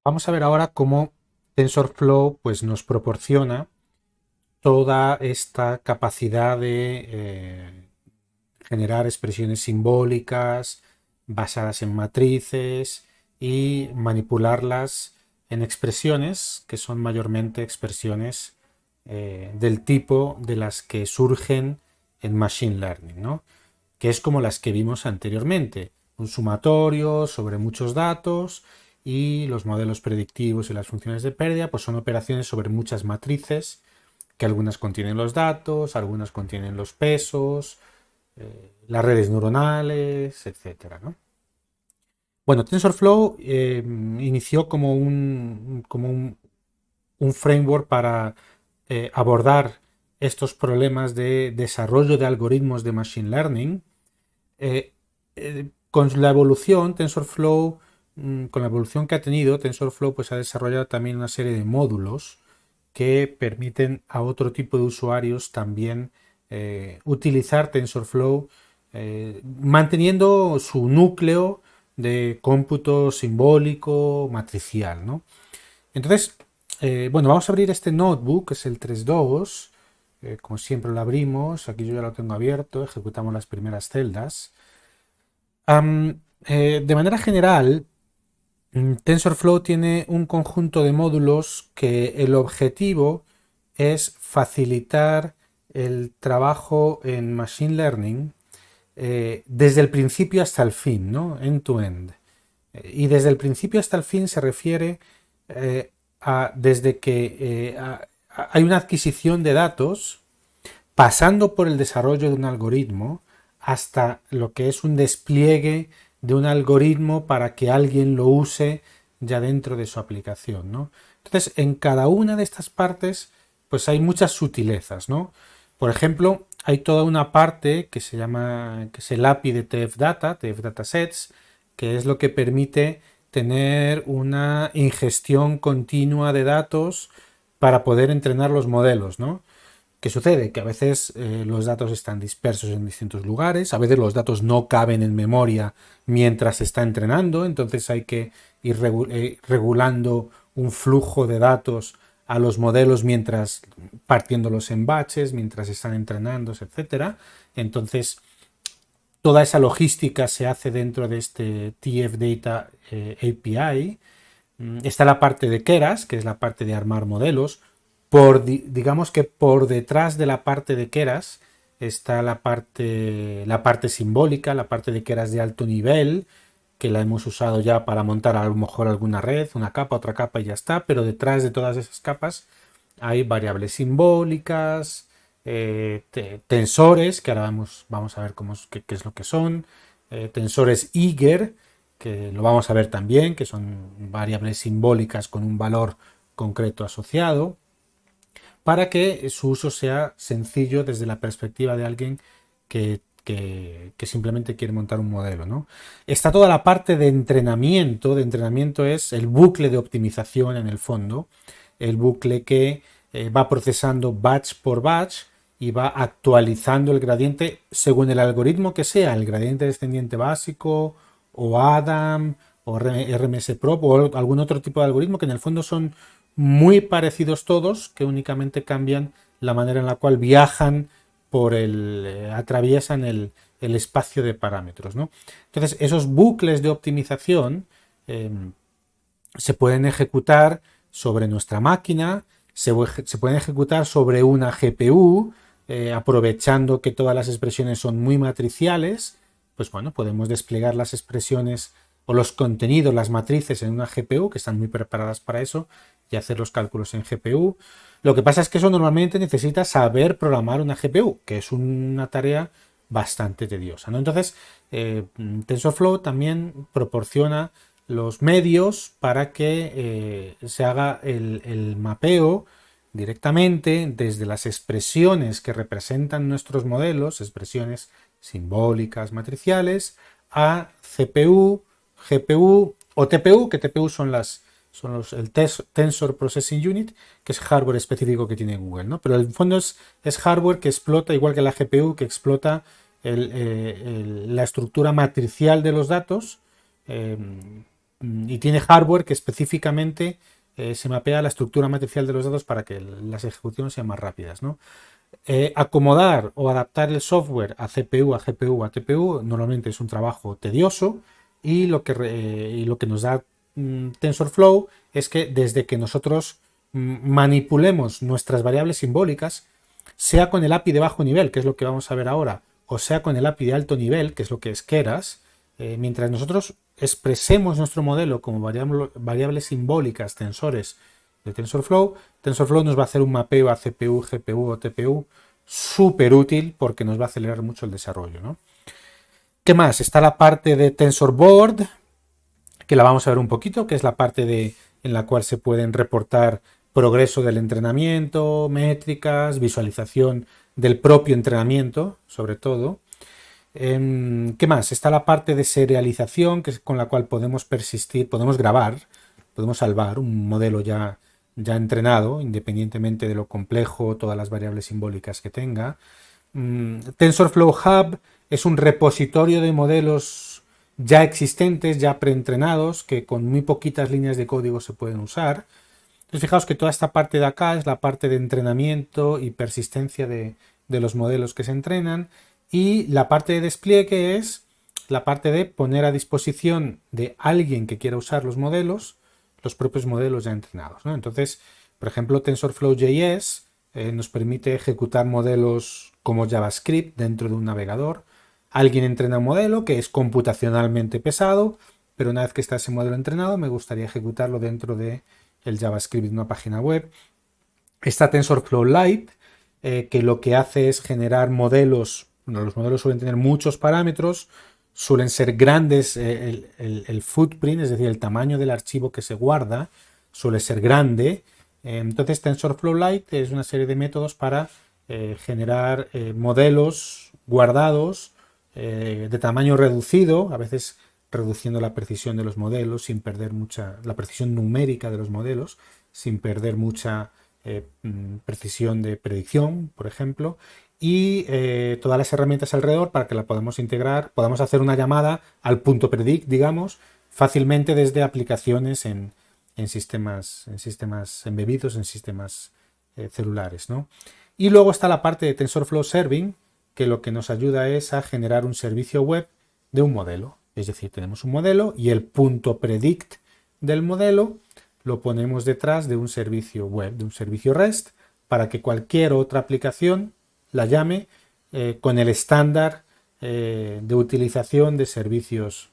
Vamos a ver ahora cómo TensorFlow pues, nos proporciona toda esta capacidad de generar expresiones simbólicas basadas en matrices y manipularlas en expresiones que son mayormente expresiones del tipo de las que surgen en Machine Learning, ¿no? Que es como las que vimos anteriormente, un sumatorio sobre muchos datos y los modelos predictivos y las funciones de pérdida pues son operaciones sobre muchas matrices que algunas contienen los datos, algunas contienen los pesos, las redes neuronales, etcétera, ¿no? Bueno, TensorFlow inició como un framework para abordar estos problemas de desarrollo de algoritmos de Machine Learning. Con la evolución, TensorFlow, con la evolución que ha tenido, TensorFlow pues, ha desarrollado también una serie de módulos que permiten a otro tipo de usuarios también utilizar TensorFlow manteniendo su núcleo de cómputo simbólico matricial, ¿no? Entonces, bueno, vamos a abrir este notebook, que es el 3.2. Como siempre lo abrimos, aquí yo ya lo tengo abierto, ejecutamos las primeras celdas. De manera general, TensorFlow tiene un conjunto de módulos que el objetivo es facilitar el trabajo en Machine Learning desde el principio hasta el fin, ¿no? End to end. Y desde el principio hasta el fin se refiere desde que hay una adquisición de datos, pasando por el desarrollo de un algoritmo, hasta lo que es un despliegue de un algoritmo para que alguien lo use ya dentro de su aplicación, ¿no? Entonces, en cada una de estas partes, pues hay muchas sutilezas, ¿no? Por ejemplo, hay toda una parte que se llama, que es el API de TF-Data, TF-Datasets, que es lo que permite tener una ingestión continua de datos para poder entrenar los modelos, ¿no? ¿Qué sucede? Que a veces los datos están dispersos en distintos lugares, a veces los datos no caben en memoria mientras se está entrenando, entonces hay que ir regulando un flujo de datos a los modelos mientras partiéndolos en batches, mientras están entrenándose, etcétera. Entonces, toda esa logística se hace dentro de este TF-Data API. Está la parte de Keras, que es la parte de armar modelos. Digamos que por detrás de la parte de Keras está la parte simbólica, la parte de Keras de alto nivel, que la hemos usado ya para montar a lo mejor alguna red, una capa, otra capa y ya está, pero detrás de todas esas capas hay variables simbólicas, tensores, que ahora vamos a ver qué es lo que son, tensores Eiger, que lo vamos a ver también, que son variables simbólicas con un valor concreto asociado, para que su uso sea sencillo desde la perspectiva de alguien que simplemente quiere montar un modelo, ¿no? Está toda la parte de entrenamiento. De entrenamiento es el bucle de optimización en el fondo, el bucle que va procesando batch por batch y va actualizando el gradiente según el algoritmo que sea, el gradiente descendiente básico o Adam o RMSProp o algún otro tipo de algoritmo que en el fondo son muy parecidos todos, que únicamente cambian la manera en la cual viajan atraviesan el espacio de parámetros, ¿no? Entonces, esos bucles de optimización se pueden ejecutar sobre nuestra máquina, se pueden ejecutar sobre una GPU, aprovechando que todas las expresiones son muy matriciales, pues bueno, podemos desplegar las expresiones o los contenidos, las matrices en una GPU, que están muy preparadas para eso, y hacer los cálculos en GPU. Lo que pasa es que eso normalmente necesita saber programar una GPU, que es una tarea bastante tediosa, ¿no? Entonces, TensorFlow también proporciona los medios para que se haga el mapeo directamente desde las expresiones que representan nuestros modelos, expresiones simbólicas, matriciales, a CPU, GPU o TPU, que TPU son el Tensor Processing Unit, que es hardware específico que tiene Google, ¿no? Pero en el fondo es hardware que explota, igual que la GPU, que explota la estructura matricial de los datos, eh, y tiene hardware que específicamente se mapea a la estructura matricial de los datos para que las ejecuciones sean más rápidas, ¿no? Acomodar o adaptar el software a CPU, a GPU, a TPU normalmente es un trabajo tedioso, y lo que nos da TensorFlow es que desde que nosotros manipulemos nuestras variables simbólicas, sea con el API de bajo nivel, que es lo que vamos a ver ahora, o sea con el API de alto nivel, que es lo que es Keras, mientras nosotros expresemos nuestro modelo como variables simbólicas, tensores de TensorFlow, TensorFlow nos va a hacer un mapeo a CPU, GPU o TPU súper útil porque nos va a acelerar mucho el desarrollo, ¿no? ¿Qué más? Está la parte de TensorBoard, que la vamos a ver un poquito, que es la parte en la cual se pueden reportar progreso del entrenamiento, métricas, visualización del propio entrenamiento, sobre todo. ¿Qué más? Está la parte de serialización, que es con la cual podemos persistir, podemos grabar, podemos salvar un modelo ya entrenado, independientemente de lo complejo, todas las variables simbólicas que tenga. TensorFlow Hub es un repositorio de modelos ya existentes, ya preentrenados, que con muy poquitas líneas de código se pueden usar. Entonces fijaos que toda esta parte de acá es la parte de entrenamiento y persistencia de los modelos que se entrenan, y la parte de despliegue es la parte de poner a disposición de alguien que quiera usar los modelos, los propios modelos ya entrenados, ¿no? Entonces, por ejemplo, TensorFlow.js nos permite ejecutar modelos como JavaScript dentro de un navegador. Alguien entrena un modelo que es computacionalmente pesado, pero una vez que está ese modelo entrenado, me gustaría ejecutarlo dentro de el JavaScript de una página web. Está TensorFlow Lite, que lo que hace es generar modelos. Bueno, los modelos suelen tener muchos parámetros, suelen ser grandes, el footprint, es decir, el tamaño del archivo que se guarda, suele ser grande. Entonces TensorFlow Lite es una serie de métodos para generar modelos guardados de tamaño reducido, a veces reduciendo la precisión de los modelos sin perder la precisión numérica de los modelos, sin perder mucha precisión de predicción, por ejemplo, y todas las herramientas alrededor para que la podamos integrar, podamos hacer una llamada al punto predict, digamos, fácilmente desde aplicaciones en sistemas embebidos, en sistemas celulares, ¿no? Y luego está la parte de TensorFlow Serving, que lo que nos ayuda es a generar un servicio web de un modelo. Es decir, tenemos un modelo y el punto predict del modelo lo ponemos detrás de un servicio web, de un servicio REST, para que cualquier otra aplicación la llame con el estándar de utilización de servicios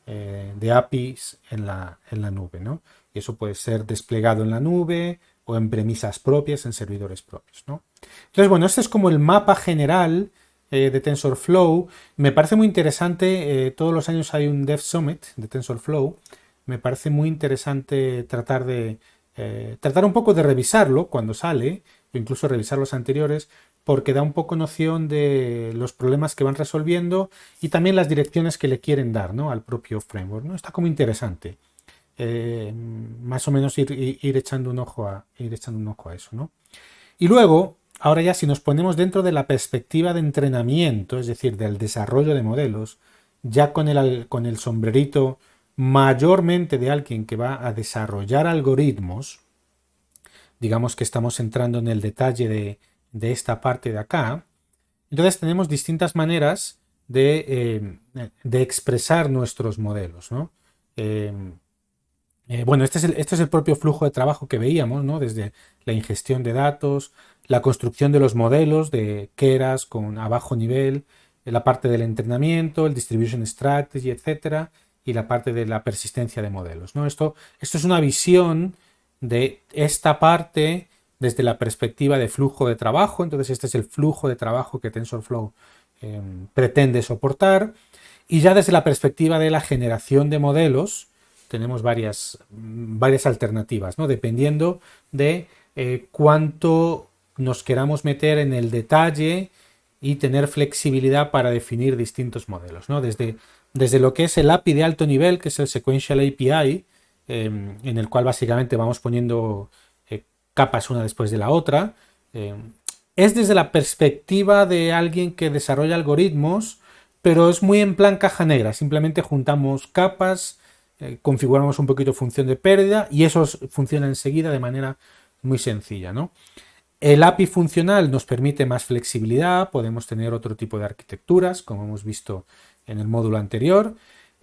de APIs en la nube, ¿no? Y eso puede ser desplegado en la nube o en premisas propias, en servidores propios, ¿no? Entonces, bueno, este es como el mapa general de TensorFlow. Me parece muy interesante, todos los años hay un Dev Summit de TensorFlow. Me parece muy interesante tratar un poco de revisarlo cuando sale, o incluso revisar los anteriores, porque da un poco noción de los problemas que van resolviendo y también las direcciones que le quieren dar, ¿no?, al propio framework, ¿no? Está como interesante. Más o menos ir echando un ojo a eso, ¿no? Y luego, ahora ya si nos ponemos dentro de la perspectiva de entrenamiento, es decir, del desarrollo de modelos, ya con el sombrerito mayormente de alguien que va a desarrollar algoritmos, digamos que estamos entrando en el detalle de esta parte de acá. Entonces tenemos distintas maneras de expresar nuestros modelos, ¿no? Bueno, este es el propio flujo de trabajo que veíamos, ¿no? Desde la ingestión de datos, la construcción de los modelos de Keras a bajo nivel, la parte del entrenamiento, el distribution strategy, etcétera, y la parte de la persistencia de modelos, ¿no? Esto es una visión de esta parte desde la perspectiva de flujo de trabajo. Entonces este es el flujo de trabajo que TensorFlow pretende soportar, y ya desde la perspectiva de la generación de modelos tenemos varias alternativas, ¿no?, dependiendo de cuánto nos queramos meter en el detalle y tener flexibilidad para definir distintos modelos, ¿no? Desde lo que es el API de alto nivel, que es el Sequential API, en el cual básicamente vamos poniendo capas una después de la otra. Es desde la perspectiva de alguien que desarrolla algoritmos, pero es muy en plan caja negra. Simplemente juntamos capas, configuramos un poquito función de pérdida y eso funciona enseguida de manera muy sencilla, ¿no? El API funcional nos permite más flexibilidad, podemos tener otro tipo de arquitecturas, como hemos visto en el módulo anterior.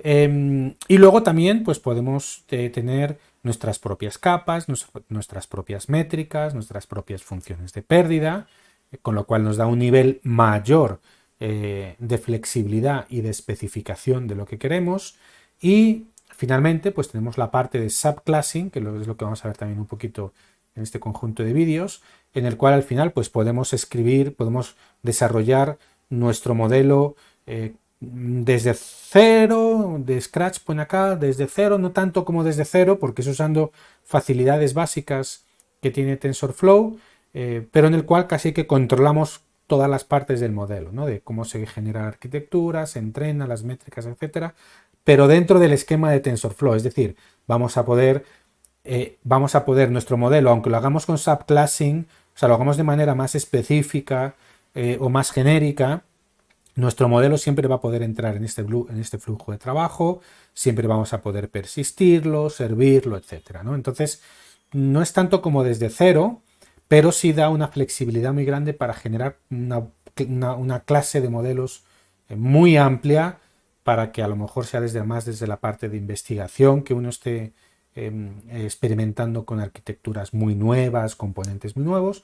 Y luego también pues, podemos tener nuestras propias capas, nuestras propias métricas, nuestras propias funciones de pérdida, con lo cual nos da un nivel mayor de flexibilidad y de especificación de lo que queremos. Y finalmente pues tenemos la parte de subclassing, que es lo que vamos a ver también un poquito en este conjunto de vídeos, en el cual al final pues podemos escribir, podemos desarrollar nuestro modelo desde cero, de Scratch pone acá, desde cero, no tanto como desde cero, porque es usando facilidades básicas que tiene TensorFlow, pero en el cual casi que controlamos todas las partes del modelo, ¿no? De cómo se genera la arquitectura, se entrena, las métricas, etcétera, pero dentro del esquema de TensorFlow, es decir, vamos a poder nuestro modelo, aunque lo hagamos con subclassing, o sea, lo hagamos de manera más específica o más genérica, nuestro modelo siempre va a poder entrar en este flujo de trabajo, siempre vamos a poder persistirlo, servirlo, etcétera, ¿no? Entonces, no es tanto como desde cero, pero sí da una flexibilidad muy grande para generar una clase de modelos muy amplia para que a lo mejor sea desde la parte de investigación que uno esté experimentando con arquitecturas muy nuevas, componentes muy nuevos,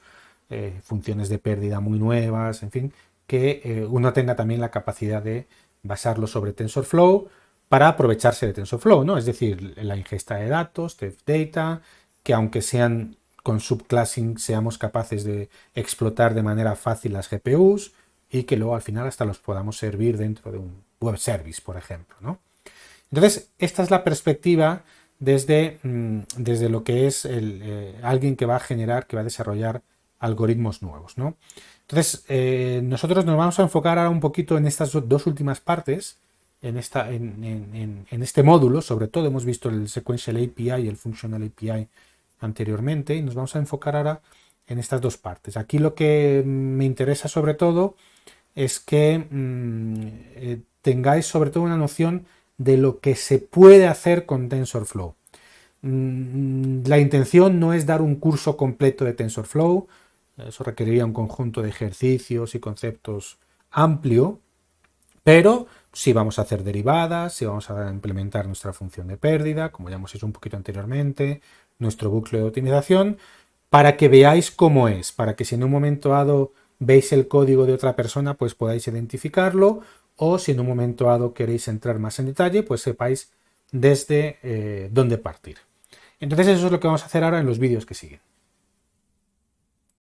funciones de pérdida muy nuevas, en fin, que uno tenga también la capacidad de basarlo sobre TensorFlow para aprovecharse de TensorFlow, ¿no? Es decir, la ingesta de datos, Data, que aunque sean con subclassing seamos capaces de explotar de manera fácil las GPUs y que luego al final hasta los podamos servir dentro de un web service, por ejemplo, ¿no? Entonces, esta es la perspectiva desde lo que es alguien que va a generar, que va a desarrollar algoritmos nuevos, ¿no? Entonces, nosotros nos vamos a enfocar ahora un poquito en estas dos últimas partes, en este módulo, sobre todo hemos visto el Sequential API y el Functional API anteriormente, y nos vamos a enfocar ahora en estas dos partes. Aquí lo que me interesa sobre todo es que tengáis sobre todo una noción de lo que se puede hacer con TensorFlow. La intención no es dar un curso completo de TensorFlow, eso requeriría un conjunto de ejercicios y conceptos amplio, pero sí vamos a hacer derivadas, sí vamos a implementar nuestra función de pérdida, como ya hemos hecho un poquito anteriormente, nuestro bucle de optimización, para que veáis cómo es, para que si en un momento dado veis el código de otra persona, pues podáis identificarlo, o si en un momento dado queréis entrar más en detalle, pues sepáis desde dónde partir. Entonces eso es lo que vamos a hacer ahora en los vídeos que siguen.